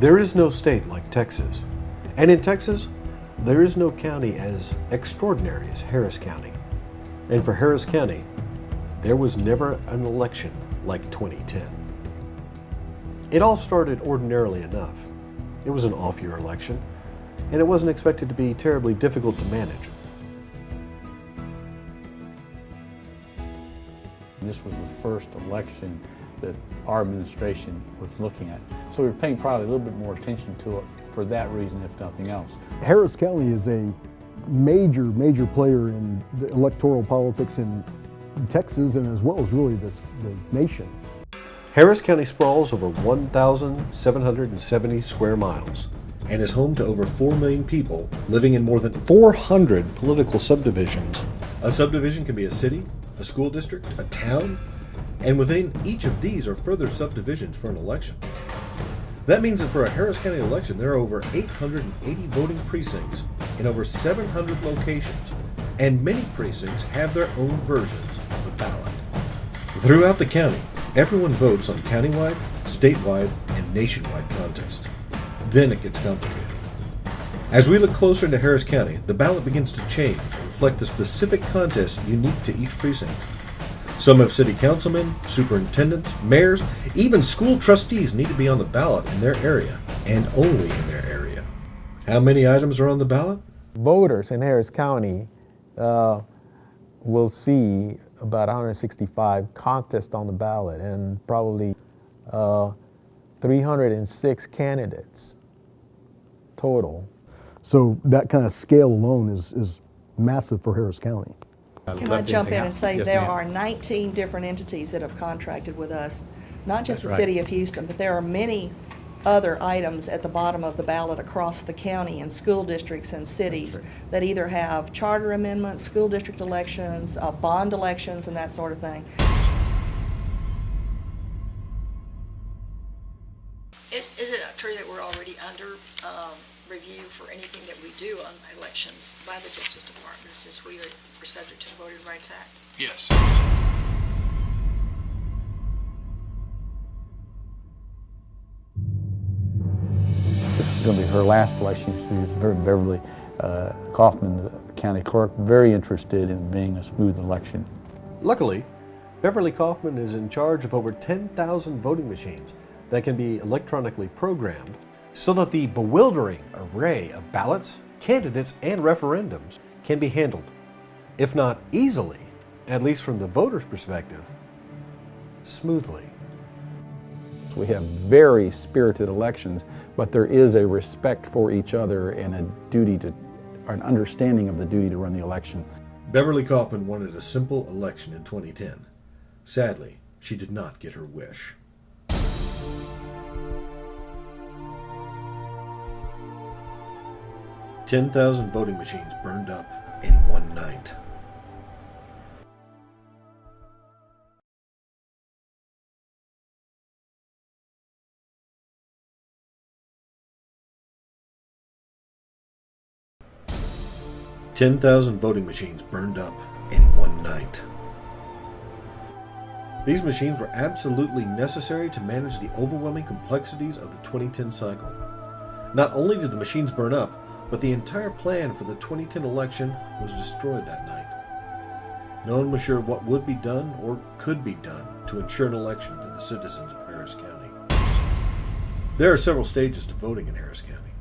There is no state like Texas. And in Texas, there is no county as extraordinary as Harris County. And for Harris County, there was never an election like 2010. It all started ordinarily enough. It was an off-year election, and it wasn't expected to be terribly difficult to manage. This was the first election that our administration was looking at. So we were paying probably a little bit more attention to it for that reason, if nothing else. Harris County is a major player in the electoral politics in Texas and as well as really the nation. Harris County sprawls over 1,770 square miles and is home to over 4 million people living in more than 400 political subdivisions. A subdivision can be a city, a school district, a town, and within each of these are further subdivisions for an election. That means that for a Harris County election, there are over 880 voting precincts in over 700 locations, and many precincts have their own versions of the ballot. Throughout the county, everyone votes on countywide, statewide, and nationwide contests. Then it gets complicated. As we look closer into Harris County, the ballot begins to change and reflect the specific contests unique to each precinct. Some have city councilmen, superintendents, mayors, even school trustees need to be on the ballot in their area, and only in their area. How many items are on the ballot? Voters in Harris County will see about 165 contests on the ballot and probably 306 candidates total. So that kind of scale alone is massive for Harris County. Can I jump in and say there are 19 different entities that have contracted with us, not just the city of Houston, but there are many other items at the bottom of the ballot across the county and school districts and cities that either have charter amendments, school district elections, bond elections, and that sort of thing. Is it true that we're already under review for anything that we do on elections by the Justice Department since we are subject to the Voting Rights Act? Yes. This was going to be her last election. She was Beverly Kaufman, the county clerk, very interested in being a smooth election. Luckily, Beverly Kaufman is in charge of over 10,000 voting machines that can be electronically programmed so that the bewildering array of ballots, candidates, and referendums can be handled, if not easily, at least from the voter's perspective, smoothly. We have very spirited elections, but there is a respect for each other and a duty to, or an understanding of the duty to run the election. Beverly Kaufman wanted a simple election in 2010. Sadly, she did not get her wish. $10,000 voting machines burned up in one night. $10,000 voting machines burned up in one night. These machines were absolutely necessary to manage the overwhelming complexities of the 2010 cycle. Not only did the machines burn up, but the entire plan for the 2010 election was destroyed that night. No one was sure what would be done or could be done to ensure an election for the citizens of Harris County. There are several stages to voting in Harris County.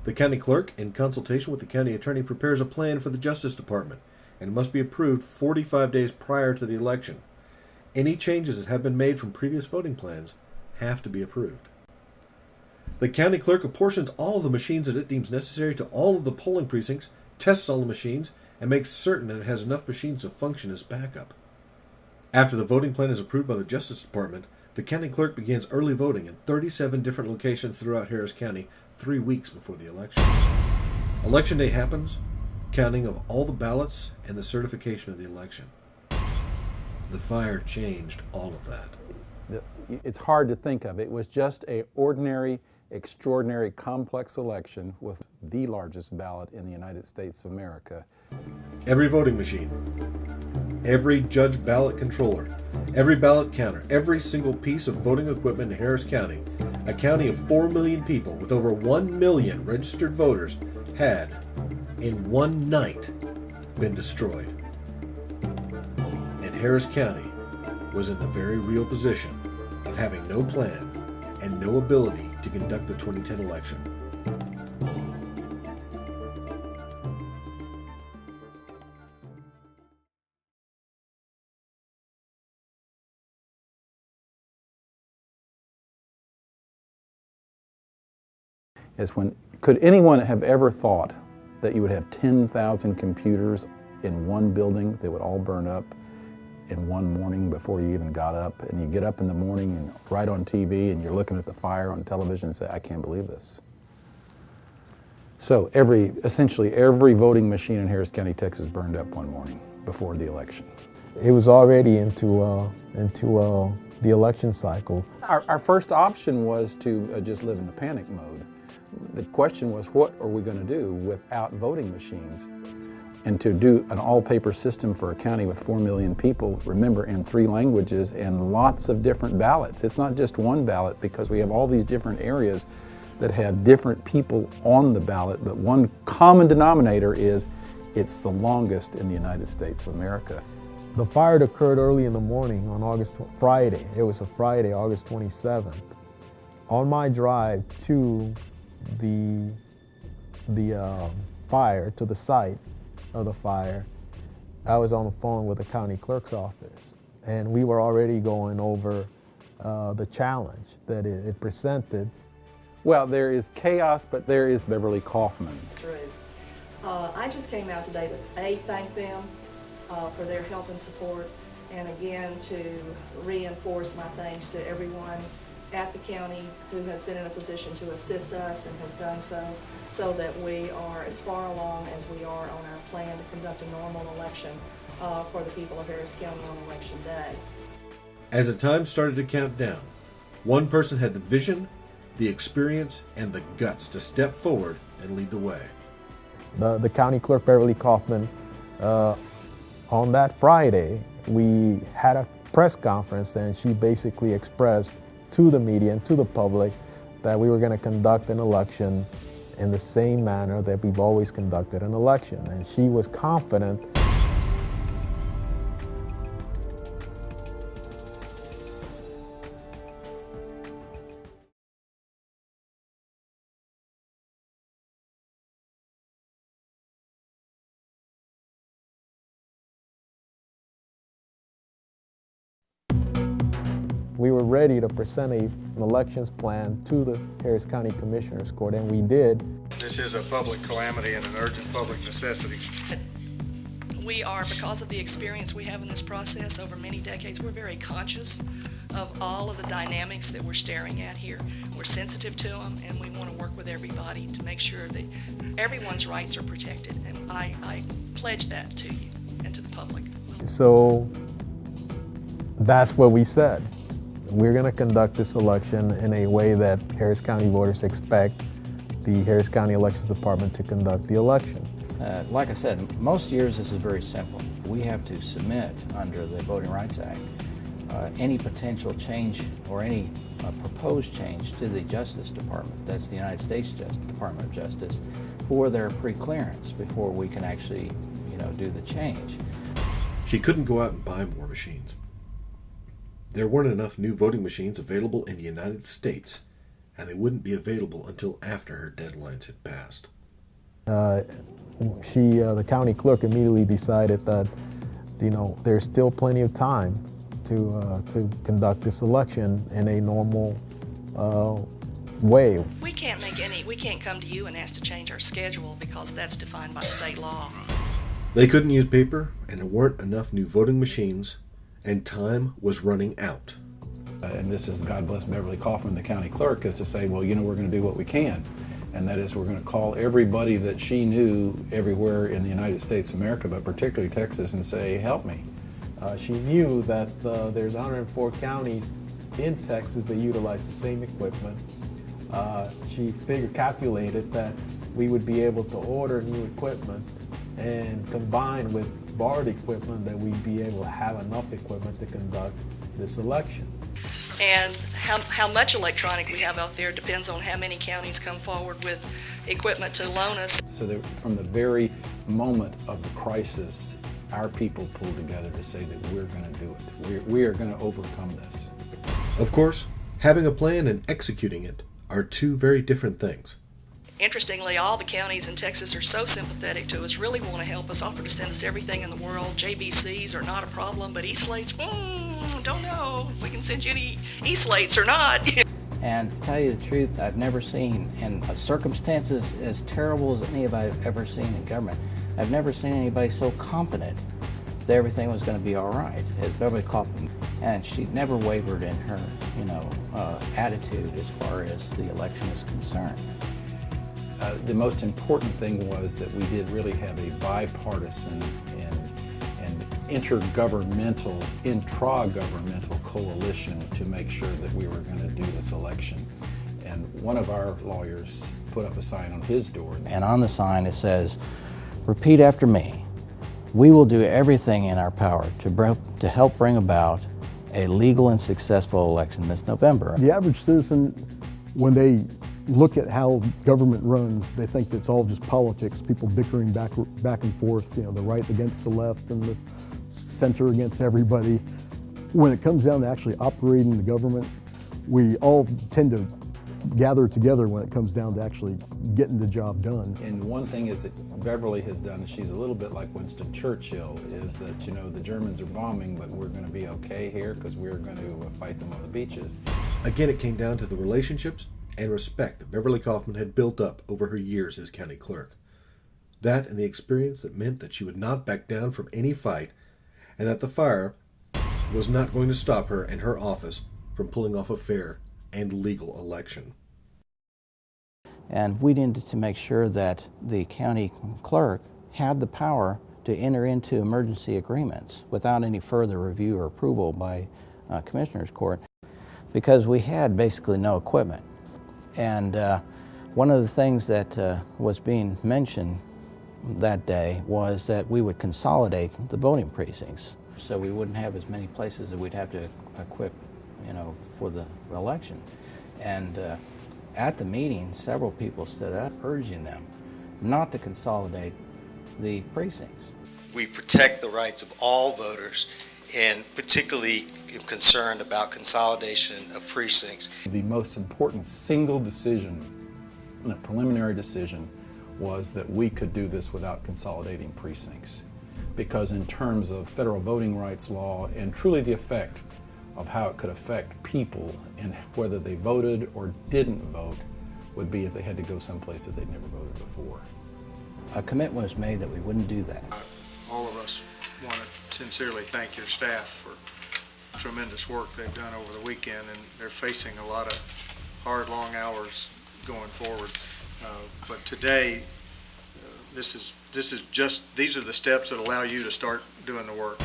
The county clerk, in consultation with the county attorney, prepares a plan for the Justice Department and must be approved 45 days prior to the election. Any changes that have been made from previous voting plans have to be approved. The county clerk apportions all of the machines that it deems necessary to all of the polling precincts, tests all the machines, and makes certain that it has enough machines to function as backup. After the voting plan is approved by the Justice Department, the county clerk begins early voting in 37 different locations throughout Harris County 3 weeks before the election. Election day happens, counting of all the ballots and the certification of the election. The fire changed all of that. It's hard to think of. It was just an ordinary, extraordinary, complex election with the largest ballot in the United States of America. Every voting machine, every judge ballot controller, every ballot counter, every single piece of voting equipment in Harris County a county of 4 million people with over 1 million registered voters had, in one night, been destroyed. And Harris County was in the very real position of having no plan and no ability to conduct the 2010 election. Could anyone have ever thought that you would have 10,000 computers in one building that would all burn up in one morning before you even got up? And you get up in the morning and right on TV and you're looking at the fire on television and say, I can't believe this. So essentially every voting machine in Harris County, Texas burned up one morning before the election. It was already into the election cycle. Our first option was to just live in the panic mode. The question was, what are we going to do without voting machines? And to do an all-paper system for a county with 4 million people, remember, in 3 languages and lots of different ballots. It's not just one ballot because we have all these different areas that have different people on the ballot, but one common denominator is it's the longest in the United States of America. The fire occurred early in the morning on Friday. It was a Friday, August 27th. On my drive to the fire, to the site of the fire, I was on the phone with the county clerk's office, and we were already going over the challenge that it presented. Well, there is chaos, but there is Beverly Kaufman. True. I just came out today to thank them for their help and support, and again to reinforce my thanks to everyone at the county who has been in a position to assist us and has done so that we are as far along as we are on our plan to conduct a normal election for the people of Harris County on election day. As the time started to count down, one person had the vision, the experience, and the guts to step forward and lead the way. The county clerk, Beverly Kaufman, on that Friday, we had a press conference, and she basically expressed to the media and to the public that we were going to conduct an election in the same manner that we've always conducted an election. And she was confident. We were ready to present an elections plan to the Harris County Commissioners Court, and we did. This is a public calamity and an urgent public necessity. We are, because of the experience we have in this process over many decades, we're very conscious of all of the dynamics that we're staring at here. We're sensitive to them, and we want to work with everybody to make sure that everyone's rights are protected, and I pledge that to you and to the public. So that's what we said. We're going to conduct this election in a way that Harris County voters expect the Harris County Elections Department to conduct the election. Like I said, most years this is very simple. We have to submit under the Voting Rights Act any potential change or any proposed change to the Justice Department, that's the United States Department of Justice, for their pre-clearance before we can actually, do the change. She couldn't go out and buy more machines. There weren't enough new voting machines available in the United States, and they wouldn't be available until after her deadlines had passed. The county clerk immediately decided that, there's still plenty of time to conduct this election in a normal way. We can't come to you and ask to change our schedule because that's defined by state law. They couldn't use paper, and there weren't enough new voting machines, and time was running out. And this is, God bless Beverly Kaufman, the county clerk, is to say, well, we're going to do what we can. And that is, we're going to call everybody that she knew everywhere in the United States of America, but particularly Texas, and say, help me. She knew that there's 104 counties in Texas that utilize the same equipment. She calculated that we would be able to order new equipment and combine with borrowed equipment that we'd be able to have enough equipment to conduct this election. And how much electronic we have out there depends on how many counties come forward with equipment to loan us. So that from the very moment of the crisis, our people pulled together to say that we're going to do it. We are going to overcome this. Of course, having a plan and executing it are two very different things. Interestingly, all the counties in Texas are so sympathetic to us, really want to help us, offer to send us everything in the world. JBCs are not a problem, but E-slates, don't know if we can send you any E-slates or not. And to tell you the truth, I've never seen, in circumstances as terrible as any I've ever seen in government, I've never seen anybody so confident that everything was going to be all right as Beverly Kaufman. And she never wavered in her, attitude as far as the election is concerned. The most important thing was that we did really have a bipartisan and intergovernmental, intra-governmental coalition to make sure that we were going to do this election. And one of our lawyers put up a sign on his door. And on the sign it says, "Repeat after me. We will do everything in our power to help bring about a legal and successful election this November." The average citizen, when they look at how government runs, they think it's all just politics, people bickering back and forth, the right against the left and the center against everybody. When it comes down to actually operating the government, we all tend to gather together when it comes down to actually getting the job done. And one thing is that Beverly has done, she's a little bit like Winston Churchill, is that, the Germans are bombing, but we're going to be okay here because we're going to fight them on the beaches. Again, it came down to the relationships and respect that Beverly Kaufman had built up over her years as county clerk. That and the experience that meant that she would not back down from any fight, and that the fire was not going to stop her and her office from pulling off a fair and legal election. And we needed to make sure that the county clerk had the power to enter into emergency agreements without any further review or approval by Commissioner's Court, because we had basically no equipment. And one of the things that was being mentioned that day was that we would consolidate the voting precincts, so we wouldn't have as many places that we'd have to equip, for the election. And at the meeting, several people stood up urging them not to consolidate the precincts. We protect the rights of all voters, and particularly concerned about consolidation of precincts. The most important single decision, and a preliminary decision, was that we could do this without consolidating precincts. Because in terms of federal voting rights law and truly the effect of how it could affect people and whether they voted or didn't vote would be if they had to go someplace that they'd never voted before. A commitment was made that we wouldn't do that. All of us want to sincerely thank your staff for tremendous work they've done over the weekend, and they're facing a lot of hard, long hours going forward. But today, these are the steps that allow you to start doing the work.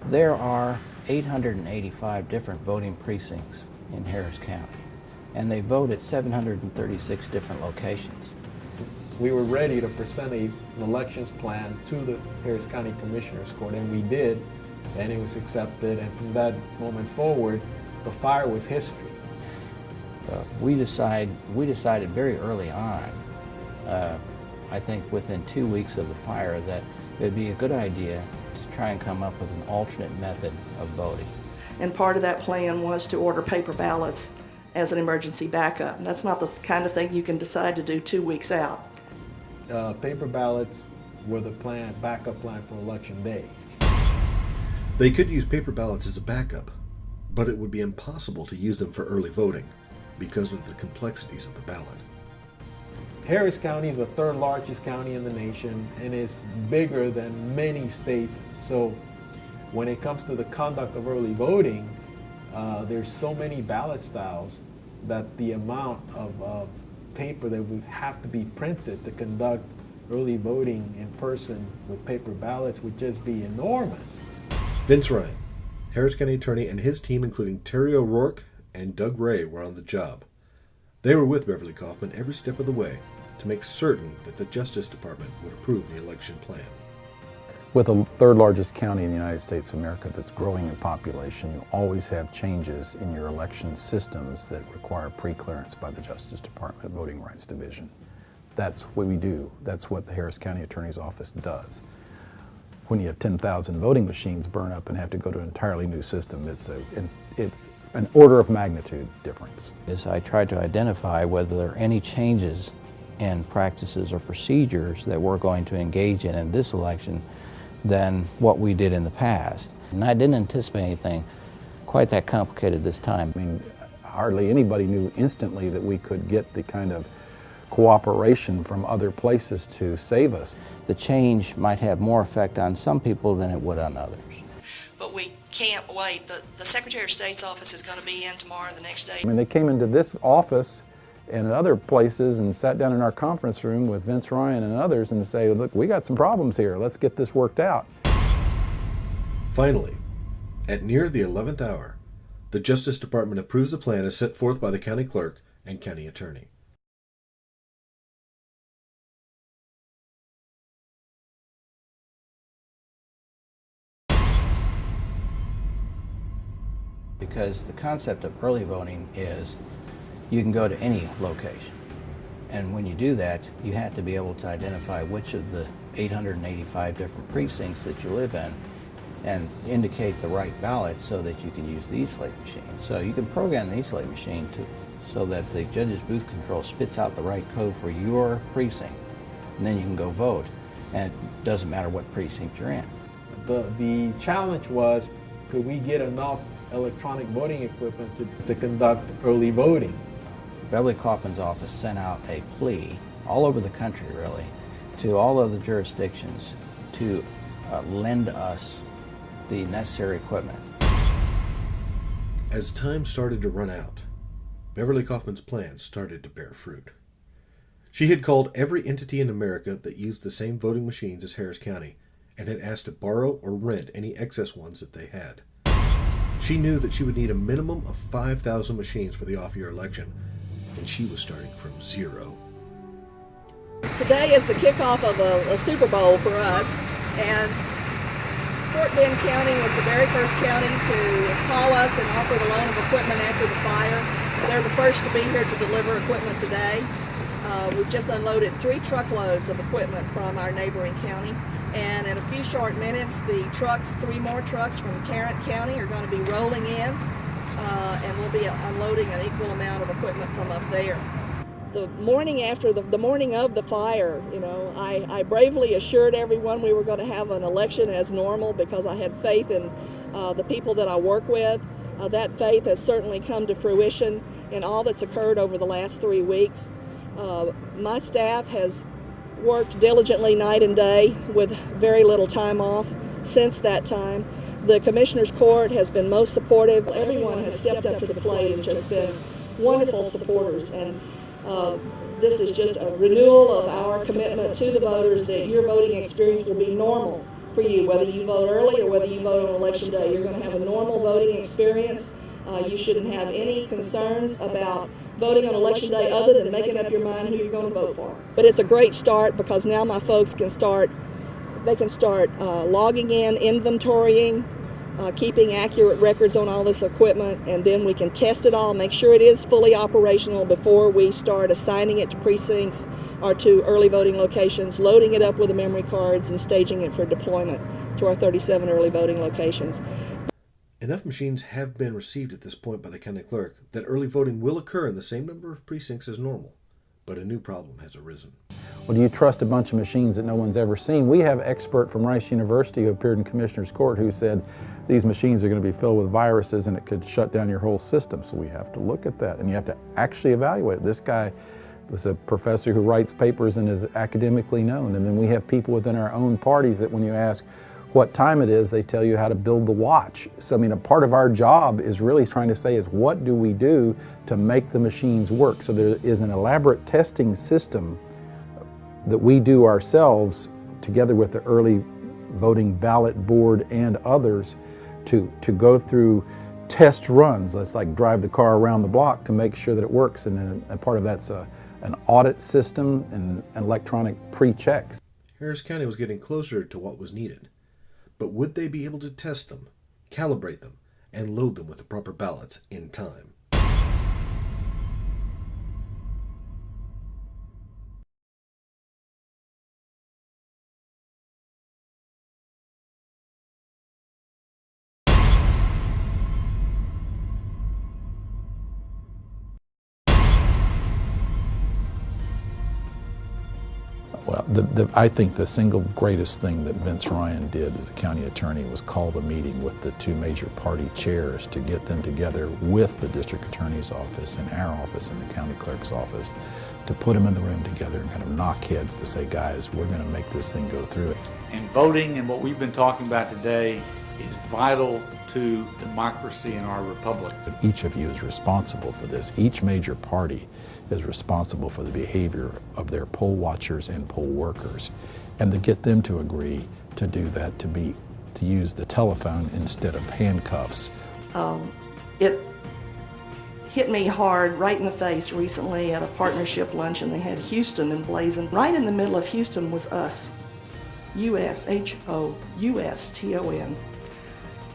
There are 885 different voting precincts in Harris County, and they vote at 736 different locations. We were ready to present an elections plan to the Harris County Commissioner's Court, and we did, and it was accepted, and from that moment forward, the fire was history. We decided very early on, I think within 2 weeks of the fire, that it would be a good idea to try and come up with an alternate method of voting. And part of that plan was to order paper ballots as an emergency backup. And that's not the kind of thing you can decide to do 2 weeks out. Paper ballots were the backup plan for Election Day. They could use paper ballots as a backup, but it would be impossible to use them for early voting because of the complexities of the ballot. Harris County is the third largest county in the nation and is bigger than many states. So when it comes to the conduct of early voting, there's so many ballot styles that the amount of paper that would have to be printed to conduct early voting in person with paper ballots would just be enormous. Vince Ryan, Harris County Attorney and his team, including Terry O'Rourke and Doug Ray, were on the job. They were with Beverly Kaufman every step of the way to make certain that the Justice Department would approve the election plan. With the third largest county in the United States of America that's growing in population, you always have changes in your election systems that require pre-clearance by the Justice Department Voting Rights Division. That's what we do. That's what the Harris County Attorney's Office does. When you have 10,000 voting machines burn up and have to go to an entirely new system, it's an order of magnitude difference. I tried to identify whether there are any changes in practices or procedures that we're going to engage in this election than what we did in the past. And I didn't anticipate anything quite that complicated this time. I mean, hardly anybody knew instantly that we could get the kind of cooperation from other places to save us. The change might have more effect on some people than it would on others. But we can't wait. The Secretary of State's office is going to be in tomorrow and the next day. I mean, they came into this office and other places and sat down in our conference room with Vince Ryan and others and say, look, we got some problems here. Let's get this worked out. Finally, at near the 11th hour, the Justice Department approves the plan as set forth by the county clerk and county attorney. Because the concept of early voting is you can go to any location. And when you do that, you have to be able to identify which of the 885 different precincts that you live in and indicate the right ballot so that you can use the e-slate machine. So you can program the e-slate machine so that the judge's booth control spits out the right code for your precinct. And then you can go vote. And it doesn't matter what precinct you're in. The challenge was, could we get enough electronic voting equipment to conduct early voting? Beverly Kaufman's office sent out a plea all over the country, really, to all of the jurisdictions to lend us the necessary equipment. As time started to run out, Beverly Kaufman's plan started to bear fruit. She had called every entity in America that used the same voting machines as Harris County and had asked to borrow or rent any excess ones that they had. She knew that she would need a minimum of 5,000 machines for the off-year election, and she was starting from zero. Today is the kickoff of a Super Bowl for us, and Fort Bend County was the very first county to call us and offer the loan of equipment after the fire. They're the first to be here to deliver equipment today. We've just unloaded 3 truckloads of equipment from our neighboring county. And in a few short minutes, the trucks, 3 more trucks from Tarrant County are going to be rolling in, and we'll be unloading an equal amount of equipment from up there. The morning after, the morning of the fire, I bravely assured everyone we were going to have an election as normal because I had faith in the people that I work with. That faith has certainly come to fruition in all that's occurred over the last 3 weeks. My staff has worked diligently night and day with very little time off since that time. The Commissioner's Court has been most supportive. Everyone has stepped up to the plate and just been wonderful supporters. And this is just a renewal of our commitment to the voters that your voting experience will be normal for you, whether you vote early or whether you vote on Election Day. You're going to have a normal voting experience. You shouldn't have any concerns about voting on Election Day other than making up your mind who you're going to vote for. But it's a great start because now my folks can start logging in, inventorying, keeping accurate records on all this equipment, and then we can test it all, make sure it is fully operational before we start assigning it to precincts or to early voting locations, loading it up with the memory cards and staging it for deployment to our 37 early voting locations. Enough machines have been received at this point by the county clerk that early voting will occur in the same number of precincts as normal, but a new problem has arisen. Well, do you trust a bunch of machines that no one's ever seen? We have an expert from Rice University who appeared in Commissioner's Court who said these machines are going to be filled with viruses and it could shut down your whole system. So we have to look at that and you have to actually evaluate it. This guy was a professor who writes papers and is academically known. And then we have people within our own parties that when you ask what time it is, they tell you how to build the watch. So I mean, a part of our job is really trying to say is what do we do to make the machines work? So there is an elaborate testing system that we do ourselves together with the early voting ballot board and others to go through test runs. Let's like drive the car around the block to make sure that it works, and then a part of that's an audit system and electronic pre-checks. Harris County was getting closer to what was needed, but would they be able to test them, calibrate them, and load them with the proper ballots in time? Well, I think the single greatest thing that Vince Ryan did as the county attorney was call the meeting with the two major party chairs to get them together with the district attorney's office and our office and the county clerk's office to put them in the room together and kind of knock heads to say, guys, we're going to make this thing go through. And voting and what we've been talking about today is vital to democracy in our republic. But each of you is responsible for this. Each major party is responsible for the behavior of their poll watchers and poll workers, and to get them to agree to do that, to use the telephone instead of handcuffs. It hit me hard right in the face recently at a partnership luncheon. They had Houston emblazoned. Right in the middle of Houston was us, U-S-H-O-U-S-T-O-N.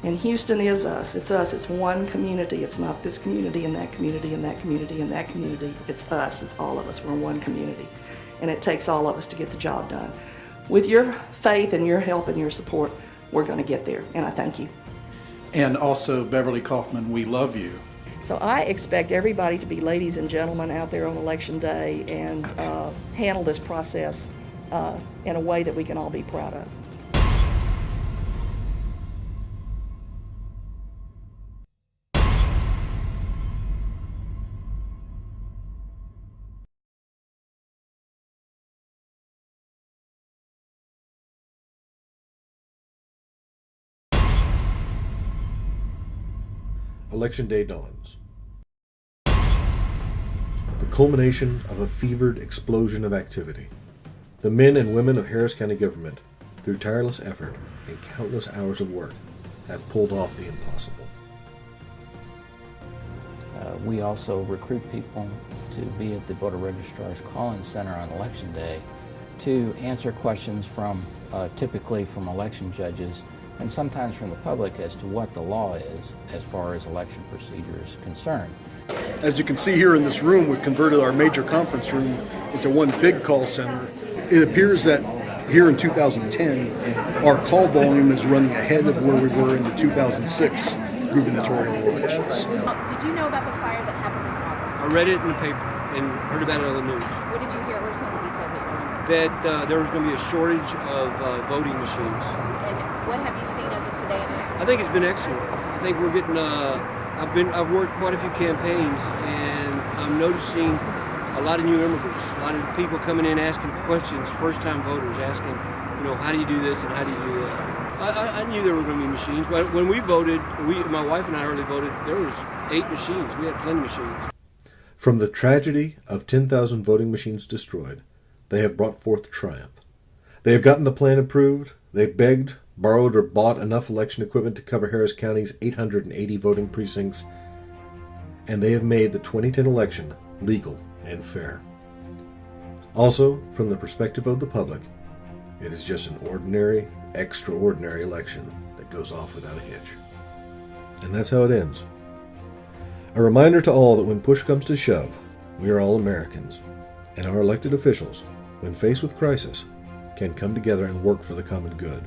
And Houston is us. It's us. It's one community. It's not this community and that community and that community and that community. It's us. It's all of us. We're one community. And it takes all of us to get the job done. With your faith and your help and your support, we're going to get there. And I thank you. And also, Beverly Kaufman, we love you. So I expect everybody to be ladies and gentlemen out there on Election Day and handle this process in a way that we can all be proud of. Election Day dawns. The culmination of a fevered explosion of activity. The men and women of Harris County government, through tireless effort and countless hours of work, have pulled off the impossible. We also recruit people to be at the voter registrar's call-in center on Election Day to answer questions from, typically from election judges, and sometimes from the public as to what the law is as far as election procedure is concerned. As you can see here in this room, we've converted our major conference room into one big call center. It appears that here in 2010, our call volume is running ahead of where we were in the 2006 gubernatorial elections. Did you know about the fire that happened in August? I read it in the paper and heard about it on the news. What did you hear? What were some of the details that you learned? That there was going to be a shortage of voting machines. And what have you seen as of today? I think it's been excellent. I think we're getting. I've worked quite a few campaigns, and I'm noticing a lot of new immigrants, a lot of people coming in asking questions, first-time voters asking, how do you do this and how do you do that? I knew there were going to be machines. When we voted, my wife and I early voted, there was 8 machines. We had plenty of machines. From the tragedy of 10,000 voting machines destroyed, they have brought forth triumph. They have gotten the plan approved. They begged, borrowed, or bought enough election equipment to cover Harris County's 880 voting precincts, and they have made the 2010 election legal and fair. Also, from the perspective of the public, it is just an ordinary, extraordinary election that goes off without a hitch. And that's how it ends. A reminder to all that when push comes to shove, we are all Americans, and our elected officials, when faced with crisis, can come together and work for the common good.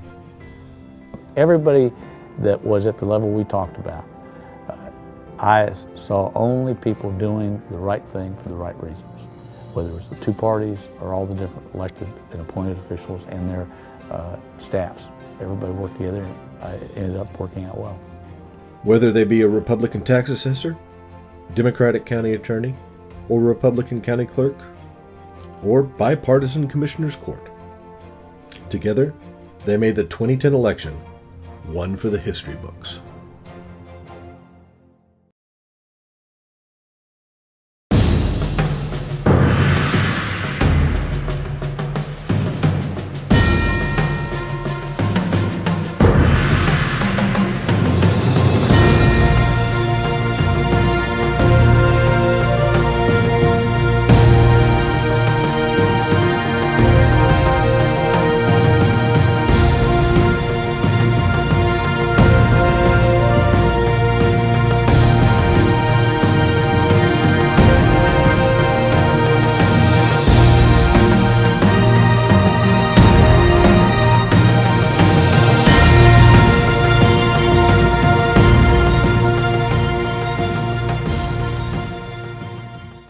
Everybody that was at the level we talked about, I saw only people doing the right thing for the right reasons, whether it was the two parties or all the different elected and appointed officials and their staffs. Everybody worked together and it ended up working out well. Whether they be a Republican tax assessor, Democratic county attorney, or Republican county clerk, or bipartisan commissioner's court. Together, they made the 2010 election one for the history books.